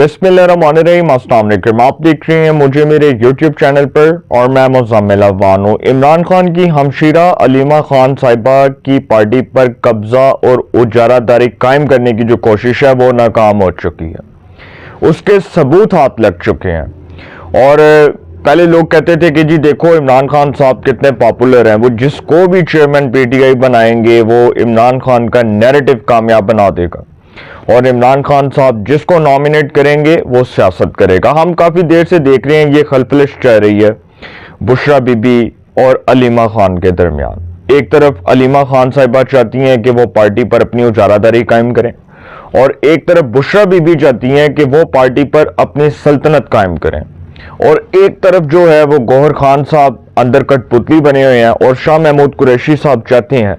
बिस्मिल्लाहिर्रहमानिर्रहीम, अस्सलाम वालेकुम। आप देख रहे हैं मुझे मेरे YouTube चैनल पर और मैं मुज़म्मिल अफ़गान हूँ। इमरान खान की हमशीरा अलीमा खान साहिबा की पार्टी पर कब्जा और उजारादारी कायम करने की जो कोशिश है वो नाकाम हो चुकी है। उसके सबूत हाथ लग चुके हैं। और पहले लोग कहते थे कि जी देखो इमरान खान साहब कितने पॉपुलर हैं, वो जिसको भी चेयरमैन PTI बनाएंगे वो इमरान खान का नैरेटिव कामयाब बना देगा और इमरान खान साहब जिसको नॉमिनेट करेंगे वो सियासत करेगा। हम काफ़ी देर से देख रहे हैं ये खलफलिश चल रही है बुशरा बीबी और अलीमा खान के दरमियान। एक तरफ अलीमा खान साहिबा चाहती हैं कि वो पार्टी पर अपनी उजारादारी कायम करें और एक तरफ बुशरा बीबी चाहती हैं कि वो पार्टी पर अपनी सल्तनत कायम करें। और एक तरफ जो है वो गौहर खान साहब अंदर कठपुतली बने हुए हैं और शाह महमूद कुरैशी साहब चाहते हैं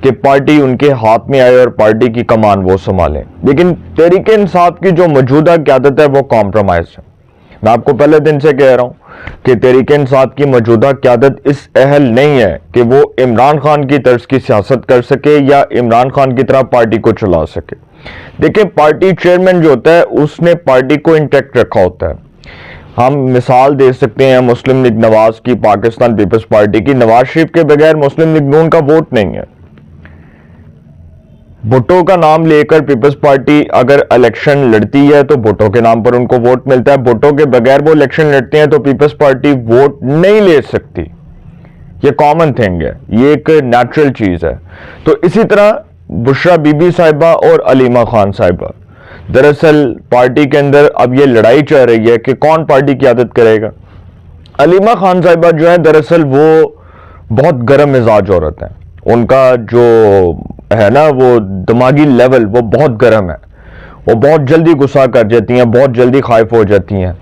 कि पार्टी उनके हाथ में आए और पार्टी की कमान वो संभालें। लेकिन तहरीक इंसाफ की जो मौजूदा क़यादत है वो कॉम्प्रोमाइज है। मैं आपको पहले दिन से कह रहा हूँ कि तहरीक इंसाफ की मौजूदा क़यादत इस अहल नहीं है कि वो इमरान खान की तर्ज की सियासत कर सके या इमरान खान की तरह पार्टी को चला सके। देखिए, पार्टी चेयरमैन जो होता है उसने पार्टी को इंटैक्ट रखा होता है। हम मिसाल दे सकते हैं मुस्लिम लीग नवाज की, पाकिस्तान पीपल्स पार्टी की। नवाज शरीफ के बगैर मुस्लिम लीग नून का वोट नहीं है। भुट्टो का नाम लेकर पीपल्स पार्टी अगर इलेक्शन लड़ती है तो भुट्टो के नाम पर उनको वोट मिलता है। भुट्टो के बगैर वो इलेक्शन लड़ते हैं तो पीपल्स पार्टी वोट नहीं ले सकती। ये कॉमन थिंग है, ये एक नेचुरल चीज है। तो इसी तरह बुशरा बीबी साहिबा और अलीमा खान साहिबा, दरअसल पार्टी के अंदर अब ये लड़ाई चल रही है कि कौन पार्टी की आदत करेगा। अलीमा खान साहिबा जो है दरअसल वो बहुत गर्म मिजाज औरत है। उनका जो है ना वो दिमागी लेवल वो बहुत गर्म है। वो बहुत जल्दी गुस्सा कर जाती हैं, बहुत जल्दी खाइफ हो जाती हैं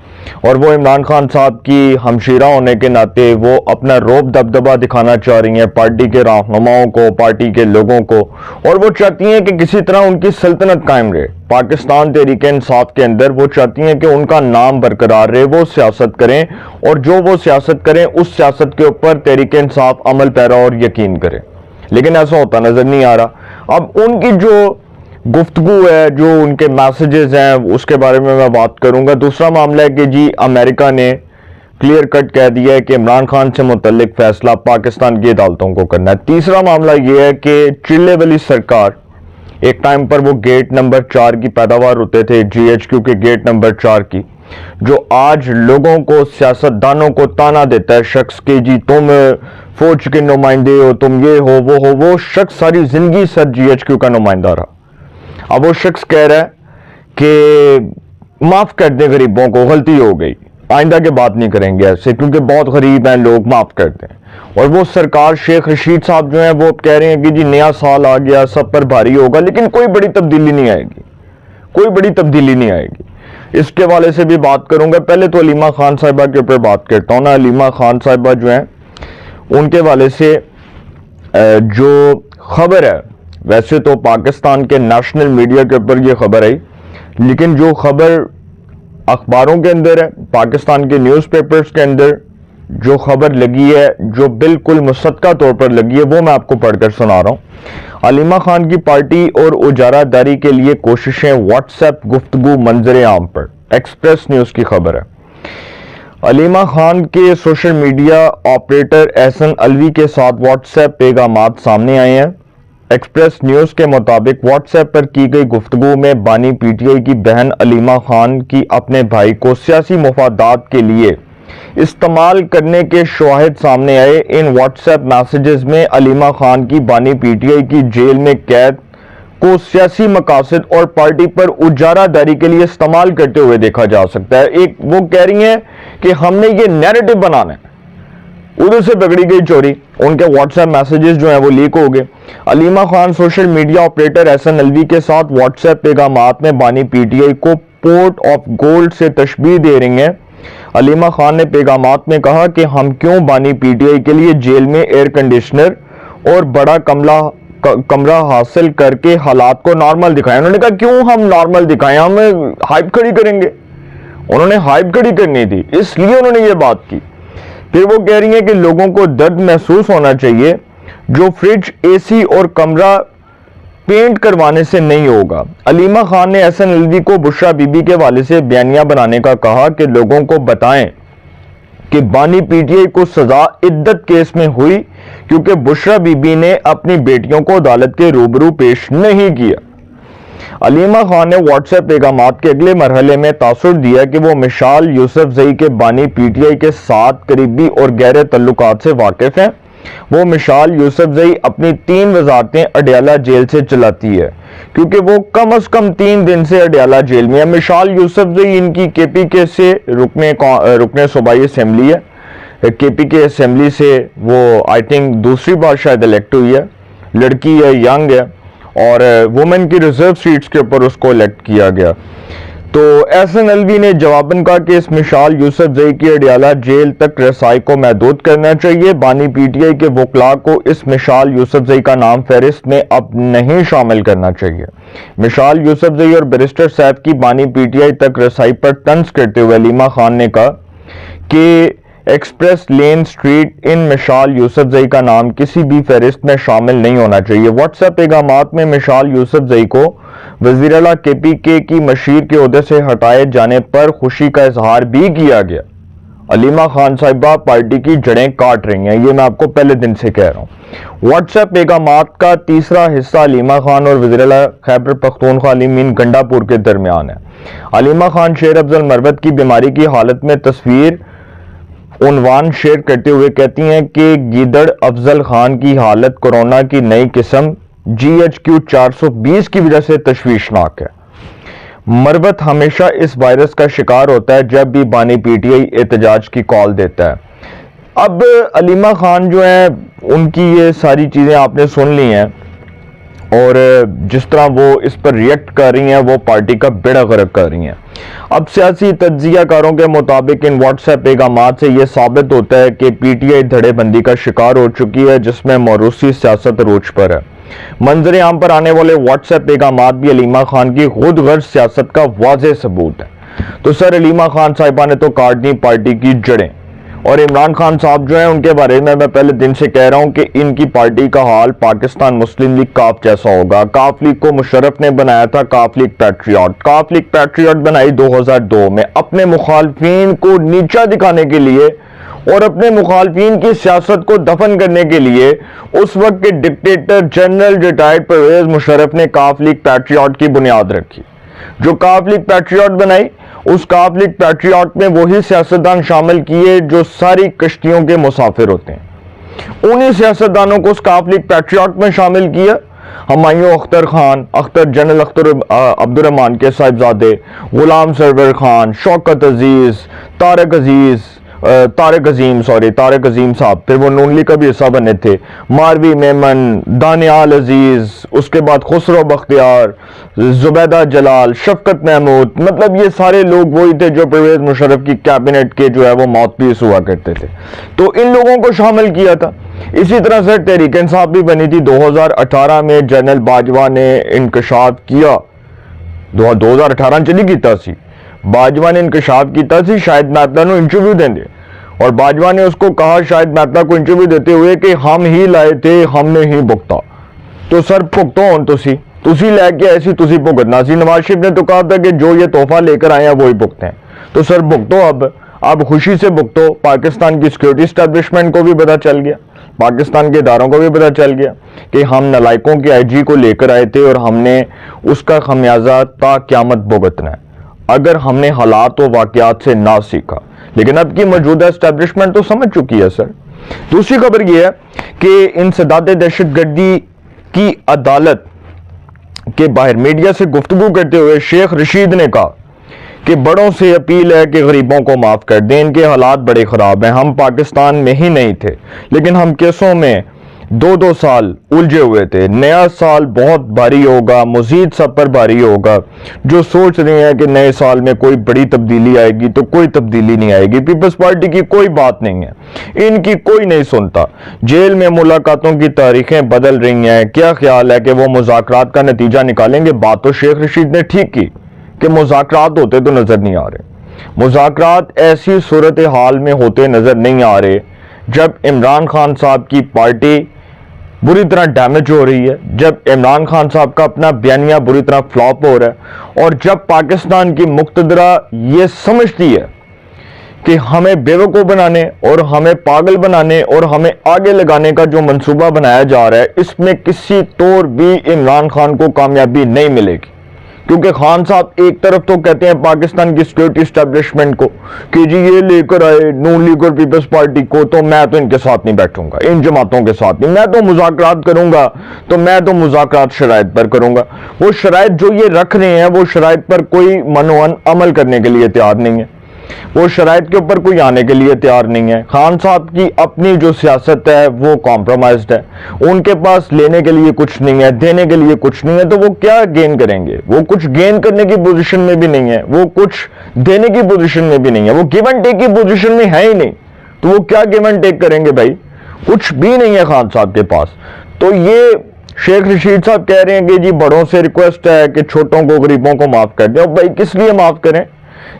और वो इमरान खान साहब की हमशीरा होने के नाते वो अपना रोब दबदबा दिखाना चाह रही हैं पार्टी के रहनुमाओं को, पार्टी के लोगों को। और वो चाहती हैं कि किसी तरह उनकी सल्तनत कायम रहे पाकिस्तान तहरीक इंसाफ के अंदर। वो चाहती हैं कि उनका नाम बरकरार रहे, वो सियासत करें और जो वो सियासत करें उस सियासत के ऊपर तहरीक इंसाफ अमल पैरा और यकीन करे। लेकिन ऐसा होता नजर नहीं आ रहा। अब उनकी जो गुफ्तगू है, जो उनके मैसेजेस हैं, उसके बारे में मैं बात करूंगा। दूसरा मामला है कि जी अमेरिका ने क्लियर कट कह दिया है कि इमरान खान से मुतल्लिक फैसला पाकिस्तान की अदालतों को करना है। तीसरा मामला यह है कि चिल्ले वाली सरकार, एक टाइम पर वो गेट नंबर 4 की पैदावार होते थे, GHQ के गेट नंबर 4 की, जो आज लोगों को, सियासतदानों को ताना देता है शख्स के जी तुम फौज के नुमाइंदे हो, तुम ये हो वो शख्स सारी जिंदगी सर GHQ का नुमाइंदा रहा। अब वो शख्स कह रहा है कि माफ कर दे गरीबों को, गलती हो गई, आइंदा के बात नहीं करेंगे ऐसे क्योंकि बहुत गरीब हैं लोग, माफ कर दें। और वो सरकार शेख रशीद साहब जो हैं वो कह रहे हैं कि जी नया साल आ गया, सब पर भारी होगा, लेकिन कोई बड़ी तब्दीली नहीं आएगी, कोई बड़ी तब्दीली नहीं आएगी। इसके वाले से भी बात करूंगा। पहले तो अलीमा खान साहिबा के ऊपर बात करता हूँ ना। अलीमा खान साहिबा जो है उनके वाले से जो खबर है, वैसे तो पाकिस्तान के नेशनल मीडिया के ऊपर ये खबर आई, लेकिन जो खबर अखबारों के अंदर है, पाकिस्तान के न्यूज़पेपर्स के अंदर जो खबर लगी है, जो बिल्कुल मुसद्दका तौर पर लगी है, वो मैं आपको पढ़कर सुना रहा हूँ। अलीमा खान की पार्टी और उजारादारी के लिए कोशिशें, व्हाट्सएप गुफ्तगू मंजर आम पर, एक्सप्रेस न्यूज़ की खबर है। अलीमा खान के social media operator Ehsan Alvi के साथ व्हाट्सएप पैगामात सामने आए हैं। एक्सप्रेस न्यूज़ के मुताबिक व्हाट्सएप पर की गई गुफ्तगू में बानी PTI की बहन अलीमा खान की अपने भाई को सियासी मुफादात के लिए इस्तेमाल करने के शवाहिद सामने आए। इन व्हाट्सएप मैसेजेस में अलीमा खान की बानी PTI की जेल में कैद को सियासी मकासद और पार्टी पर उजारादारी के लिए इस्तेमाल करते हुए देखा जा सकता है। एक वो कह रही हैं कि हमने ये नैरेटिव बनाना है, उधर से पकड़ी गई चोरी। उनके व्हाट्सएप मैसेजेस जो हैं वो लीक हो गए। Aleema Khan social media operator Ehsan Alvi के साथ व्हाट्सएप पैगामात में बानी PTI को पोर्ट ऑफ गोल्ड से तशबीह दे रही हैं। अलीमा खान ने पैगामात में कहा कि हम क्यों बानी PTI के लिए जेल में एयर कंडीशनर और बड़ा कमरा हासिल करके हालात को नॉर्मल दिखाएं। उन्होंने कहा क्यों हम नॉर्मल दिखाएं, हम हाइप खड़ी करेंगे। उन्होंने हाइप खड़ी करनी थी, इसलिए उन्होंने ये बात की। फिर वो कह रही हैं कि लोगों को दर्द महसूस होना चाहिए जो फ्रिज, AC और कमरा پینٹ کروانے سے نہیں ہوگا۔ علیمہ خان نے SNLV کو بشرا بی بی کے والد سے بیانیہ بنانے کا کہا کہ لوگوں کو بتائیں کہ بانی PTI کو سزا عدت کیس میں ہوئی کیونکہ بشرا بی بی نے اپنی بیٹیوں کو عدالت کے روبرو پیش نہیں کیا۔ علیمہ خان نے واٹس ایپ پیغامات کے اگلے مرحلے میں تاثر دیا کہ وہ مشال یوسفزئی کے بانی PTI کے ساتھ قریبی اور گہرے تعلقات سے واقف ہیں۔ وہ مشال یوسفزئی اپنی 3 وزارتیں اڈیالہ جیل سے چلاتی ہے کیونکہ وہ کم از کم 3 دن سے اڈیالہ جیل میں ہے۔ مشال یوسفزئی ان کی KPK سے رکن صوبائی اسمبلی ہے۔ KPK اسمبلی سے وہ آئی تھنک دوسری بار شاید الیکٹ ہوئی ہے، لڑکی ہے، ینگ ہے، اور وومن کی ریزرو سیٹس کے اوپر اس کو الیکٹ کیا گیا۔ تو SNLV نے جواباً کہا کہ اس مشال یوسفزئی کی اڈیالہ جیل تک رسائی کو محدود کرنا چاہیے۔ بانی PTI کے وکلاء کو اس مشال یوسفزئی کا نام فہرست میں اب نہیں شامل کرنا چاہیے۔ مشال یوسفزئی اور بیرسٹر سیف کی بانی PTI تک رسائی پر طنز کرتے ہوئے علیمہ خان نے کہا کہ ایکسپریس لین سٹریٹ ان مشال یوسفزئی کا نام کسی بھی فہرست میں شامل نہیں ہونا چاہیے۔ واٹس ایپ پیغامات میں مشال یوسفزئی کو وزیر اعلیٰ KPK کی مشیر کے عہدے سے ہٹائے جانے پر خوشی کا اظہار بھی کیا گیا۔ علیمہ خان صاحبہ پارٹی کی جڑیں کاٹ رہی ہیں، یہ میں آپ کو پہلے دن سے کہہ رہا ہوں۔ واٹس ایپ پیغامات کا تیسرا حصہ علیمہ خان اور وزیر اعلیٰ خیبر پختونخوا علی مین گنڈا پور کے درمیان ہے۔ علیمہ خان شیر افضل مروت کی بیماری کی حالت میں تصویر عنوان شیئر کرتے ہوئے کہتی ہیں کہ گیدڑ افضل خان کی حالت کورونا کی نئی قسم GHQ 420 کی وجہ سے تشویشناک ہے۔ مروت ہمیشہ اس وائرس کا شکار ہوتا ہے جب بھی بانی PTI احتجاج کی کال دیتا ہے۔ اب علیمہ خان جو ہیں ان کی یہ ساری چیزیں آپ نے سن لی ہیں، اور جس طرح وہ اس پر ریئیکٹ کر رہی ہیں وہ پارٹی کا بیڑا غرق کر رہی ہیں۔ اب سیاسی تجزیہ کاروں کے مطابق ان واٹس ایپ پیغامات سے یہ ثابت ہوتا ہے کہ PTI دھڑے بندی کا شکار ہو چکی ہے جس میں موروثی سیاست عروج پر ہے۔ منظر عام پر آنے والے واٹس ایپ پیغامات بھی علیمہ خان کی خود غرض سیاست کا واضح ثبوت ہے۔ تو سر علیمہ خان صاحبہ نے تو کاٹ دی پارٹی کی جڑیں، اور عمران خان صاحب جو ہیں ان کے بارے میں پہلے دن سے کہہ رہا ہوں کہ ان کی پارٹی کا حال پاکستان مسلم لیگ کاف جیسا ہوگا۔ کاف لیگ کو مشرف نے بنایا تھا کاف لیگ پیٹریوٹ۔ کاف لیگ پیٹریوٹ بنائی 2002 میں اپنے مخالفین کو نیچا دکھانے کے لیے اور اپنے مخالفین کی سیاست کو دفن کرنے کے لیے اس وقت کے dictator general retired Pervez Musharraf نے کاف لیگ پیٹریوٹ کی بنیاد رکھی۔ جو کاف لیگ پیٹریوٹ بنائی، اس کاف لیگ پیٹریوٹ میں وہی سیاستدان شامل کیے جو ساری کشتیوں کے مسافر ہوتے ہیں۔ انہی سیاستدانوں کو اس کاف لیگ پیٹریوٹ میں شامل کیا۔ ہمایوں اختر خان، جنرل اختر عبد الرحمان کے صاحبزادے، غلام سرور خان، شوکت عزیز، طارق عظیم صاحب، پھر وہ نون لیگ کا بھی حصہ بنے تھے، ماروی میمن، دانیال عزیز، اس کے بعد خسرو بختیار، زبیدہ جلال، شفقت محمود، مطلب یہ سارے لوگ وہی تھے جو پرویز مشرف کی کیبنٹ کے جو ہے وہ ماؤتھ پیس ہوا کرتے تھے۔ تو ان لوگوں کو شامل کیا تھا۔ اسی طرح سے تحریک انصاف بھی بنی تھی 2018 میں، جنرل باجوہ نے انکشاف کیا، 2018 چلی کیتا سی، باجوہ نے انکشاف کیتا سی شاہد مہتا نو انٹرویو دیں دے، اور باجوہ نے اس کو کہا شاہد مہتا کو انٹرویو دیتے ہوئے کہ ہم ہی لائے تھے، ہم نے ہی بھگتا۔ تو سر بھگتو ہون تسی لے کے ایسی تسی بھگتنا سی۔ نواز شریف نے تو کہا تھا کہ جو یہ تحفہ لے کر آئے ہیں وہی بھگتے ہیں۔ تو سر بھگتو، اب خوشی سے بھگتو۔ پاکستان کی سیکورٹی اسٹیبلشمنٹ کو بھی پتہ چل گیا، پاکستان کے اداروں کو بھی پتہ چل گیا کہ ہم نالائکوں کے IG کو لے کر آئے تھے اور ہم نے اس کا خمیازہ تا قیامت بھگتنا ہے اگر ہم نے حالات و واقعات سے نہ سیکھا۔ لیکن اب کی موجودہ اسٹیبلشمنٹ تو سمجھ چکی ہے سر۔ دوسری خبر یہ ہے کہ انسداد دہشت گردی کی عدالت کے باہر میڈیا سے گفتگو کرتے ہوئے شیخ رشید نے کہا کہ بڑوں سے اپیل ہے کہ غریبوں کو معاف کر دیں، ان کے حالات بڑے خراب ہیں۔ ہم پاکستان میں ہی نہیں تھے لیکن ہم کیسوں میں 2 سال الجھے ہوئے تھے۔ نیا سال بہت بھاری ہوگا، مزید سب پر بھاری ہوگا۔ جو سوچ رہے ہیں کہ نئے سال میں کوئی بڑی تبدیلی آئے گی تو کوئی تبدیلی نہیں آئے گی۔ پیپلز پارٹی کی کوئی بات نہیں ہے، ان کی کوئی نہیں سنتا۔ جیل میں ملاقاتوں کی تاریخیں بدل رہی ہیں، کیا خیال ہے کہ وہ مذاکرات کا نتیجہ نکالیں گے؟ بات تو شیخ رشید نے ٹھیک کی کہ مذاکرات ہوتے تو نظر نہیں آ رہے۔ مذاکرات ایسی صورتحال میں ہوتے نظر نہیں آ رہے جب عمران خان صاحب کی پارٹی बुरी तरह डैमेज हो रही है, जब इमरान खान साहब का अपना बयानिया बुरी तरह फ्लॉप हो रहा है, और जब पाकिस्तान की मुक्तदरा ये समझती है कि हमें बेवकूफ़ बनाने और हमें पागल बनाने और हमें आगे लगाने का जो मंसूबा बनाया जा रहा है, इसमें किसी तौर भी इमरान खान को कामयाबी नहीं मिलेगी। क्योंकि खान साहब एक तरफ तो कहते हैं पाकिस्तान की सिक्योरिटी एस्टेब्लिशमेंट को कि जी ये लेकर आए नून लीग और पीपल्स पार्टी को, तो मैं तो इनके साथ नहीं बैठूंगा, इन जमातों के साथ नहीं, मैं तो मुज़ाकरात करूंगा, तो मैं तो मुज़ाकरात शराइत पर करूंगा। वो शराइत जो ये रख रहे हैं, वो शराइत पर कोई मनोअन अमल करने के लिए तैयार नहीं है, वो शराइत के ऊपर कोई आने के लिए तैयार नहीं है। खान साहब की अपनी जो सियासत है वो कॉम्प्रोमाइज्ड है, उनके पास लेने के लिए कुछ नहीं है, देने के लिए कुछ नहीं है, तो वो क्या गेन करेंगे? वो कुछ गेन करने की पोजीशन में भी नहीं है, वो कुछ देने की पोजीशन में भी नहीं है, वो गिव एंड टेक की पोजीशन में है ही नहीं, तो वो क्या गिव एंड टेक करेंगे भाई? कुछ भी नहीं है खान साहब के पास। तो ये शेख रशीद साहब कह रहे हैं कि जी बड़ों से रिक्वेस्ट है कि छोटों को, गरीबों को माफ कर दें। भाई किस लिए माफ करें?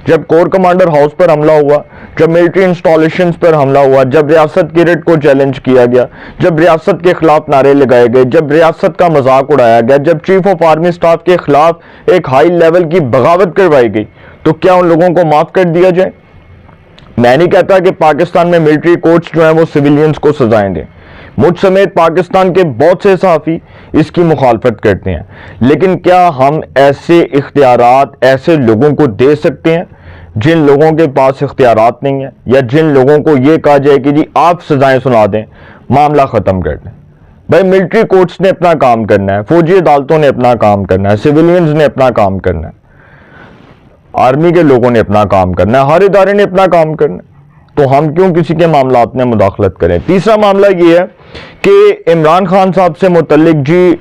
जब कोर कमांडर हाउस पर हमला हुआ, जब मिलिट्री इंस्टॉलेशंस पर हमला हुआ, जब रियासत की रेट को चैलेंज किया गया, जब रियासत के खिलाफ नारे लगाए गए, जब रियासत का मजाक उड़ाया गया, जब चीफ ऑफ आर्मी स्टाफ के खिलाफ एक हाई लेवल की बगावत करवाई गई, तो क्या उन लोगों को माफ कर दिया जाए? मैं नहीं कहता कि पाकिस्तान में मिलिट्री कोर्ट्स जो हैं वो सिविलियंस को सजाएं दें, मुझ समेत पाकिस्तान के बहुत से सहाफ़ी इसकी मुखालफत करते हैं, लेकिन क्या हम ऐसे इख्तियारात ऐसे लोगों को दे सकते हैं जिन लोगों के पास इख्तियारात नहीं है, या जिन लोगों को ये कहा जाए कि जी आप सजाएं सुना दें, मामला ख़त्म कर दें? भाई मिलिट्री कोर्ट्स ने अपना काम करना है, फौजी अदालतों ने अपना काम करना है, सिविलियंस ने अपना काम करना है, आर्मी के लोगों ने अपना काम करना है, हर इदारे ने अपना काम करना है, तो हम क्यों किसी के मामलात में मुदाखलत करें? तीसरा मामला ये है कि इमरान खान साहब से मुतल्लिक जी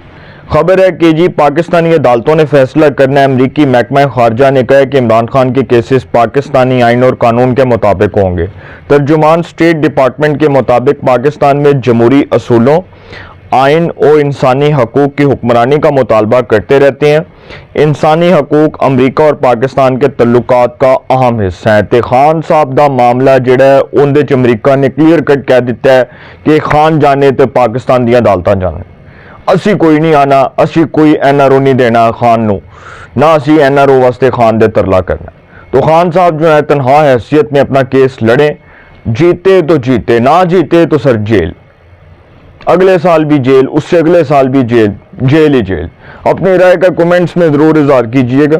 खबर है कि जी पाकिस्तानी अदालतों ने फैसला करना है। अमरीकी महकमा खारजा ने कहा है कि इमरान खान के केसेस पाकिस्तानी आइन और कानून के मुताबिक होंगे। तर्जुमान स्टेट डिपार्टमेंट के मुताबिक पाकिस्तान में जमहूरी असूलों, आइन और इंसानी हकूक़ की हुक्मरानी का मुतालबा करते रहते हैं। इंसानी हकूक़ अमरीका और पाकिस्तान के तल्लुकात का अहम हिस्सा है। तो खान साहब का मामला जिहड़ा है उहदे च अमरीका ने क्लीयर कट कह दिता है कि खान जाने तो पाकिस्तान दी अदालतां जाने, असी कोई नहीं आना, असी कोई NRO नहीं देना खान नू, ना असी NRO वास्ते खान दे तरला करना। तो खान साहब जो है तनहा हैसियत में अपना केस लड़े, जीते तो जीते, ना जीते तो सर जेल, अगले साल भी जेल, उससे अगले साल भी जेल, जेल ही जेल। अपनी राय का कमेंट्स में ज़रूर इज़हार कीजिएगा।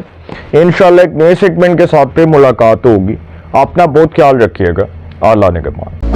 इंशाल्लाह एक नए सेगमेंट के साथ पे मुलाकात होगी। अपना बहुत ख्याल रखिएगा। अल्लाह ने के मान।